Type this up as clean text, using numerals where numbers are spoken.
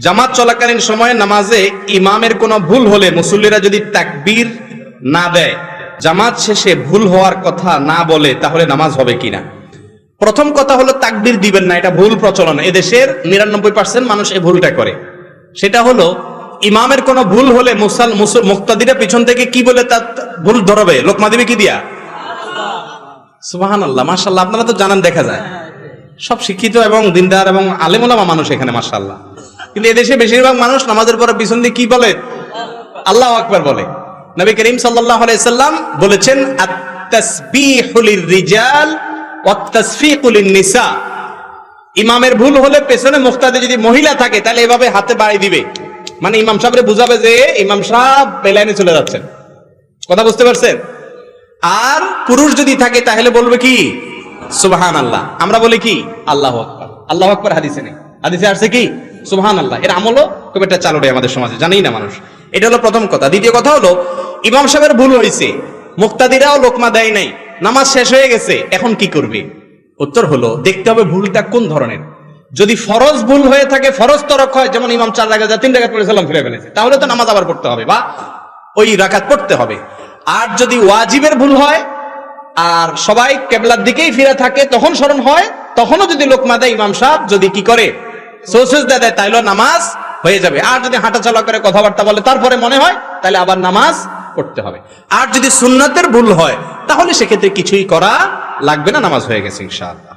জামাত চলাকালীন সময়ে নামাজে ইমামের কোনো ভুল হলে মুসল্লিরা যদি তাকবীর না দেয়, জামাত শেষে ভুল হওয়ার কথা না বলে, তাহলে নামাজ হবে কিনা? প্রথম কথা হলো তাকবীর দিবেন না, এটা ভুল প্রচলন। এদেশের 99% মানুষ এই ভুলটা করে। সেটা হলো ইমামের কোনো ভুল হলে মুক্তাদিরা পিছন থেকে কি বলে তার ভুল ধরবে? লোকমা দিবে কি দিয়া? সুবহানাল্লাহ, মাশাআল্লাহ। আপনারা তো জানেন, দেখা যায় সব শিক্ষিত এবং দিনদার এবং আলেম ওলামা মানুষ এখানে, মাশাআল্লাহ। কিন্তু এদেশে বেশিরভাগ মানুষ নামাজের পরে পিছন দিয়ে কি বলে? আল্লাহু আকবার বলে। নবী করিম সাল্লাল্লাহু আলাইহি সাল্লাম বলেছেন, আত-তাসবিহু লির-রিজাল ওয়াত-তাসফিকু লিন-নিসা। ইমামের ভুল হলে পেছনে মুক্তাদি যদি মহিলা থাকে তাহলে এভাবে হাতে বাড়ি দিবে, মানে ইমাম সাহেবরে বুঝাবে যে ইমাম সাহেব বেলাইনে চলে যাচ্ছেন। কথা বুঝতে পারছেন? আর পুরুষ যদি থাকে তাহলে বলবে কি? সুবহানাল্লাহ। আমরা বলি কি? আল্লাহু আকবার। আল্লাহু আকবার হাদিসে নেই, হাদিসে আসছে কি? সুবহানাল্লাহ। এর আমলও খুব একটা চালু নেই আমাদের সমাজে, জানেই না মানুষ। এটা হলো প্রথম কথা। দ্বিতীয় কথা হলো, ইমাম সাহেবের ভুল হয়েছে, মুক্তাদিরাও লোকমা দেয় নাই, নামাজ শেষ হয়ে গেছে, এখন কি করবে? উত্তর হলো, দেখতে হবে ভুলটা কোন ধরনের। যদি ফরজ ভুল হয়ে থাকে, ফরজ তরক হয়, যেমন ইমাম 4 রাকাত 3 রাকাত পড়ে সালাম ফিরে ফেলেছে, তাহলে তো নামাজ আবার পড়তে হবে বা ওই রাকাত পড়তে হবে। আর যদি ওয়াজিবের ভুল হয় আর সবাই কিবলার দিকেই ফিরে থাকে, তখন স্মরণ হয়, তখনও যদি লোকমা দেয়, ইমাম সাহেব যদি কি করে? সুজদা দেয়, তাইলে নামাজ হয়ে যাবে। আর যদি হাঁটাচলা করে, কথাবার্তা বলে, তারপরে মনে হয়, তাহলে আবার নামাজ পড়তে হবে। আর যদি সুন্নাতের ভুল হয়, তাহলে সেক্ষেত্রে কিছুই করা লাগবে না, নামাজ হয়ে গেছে ইনশাআল্লাহ।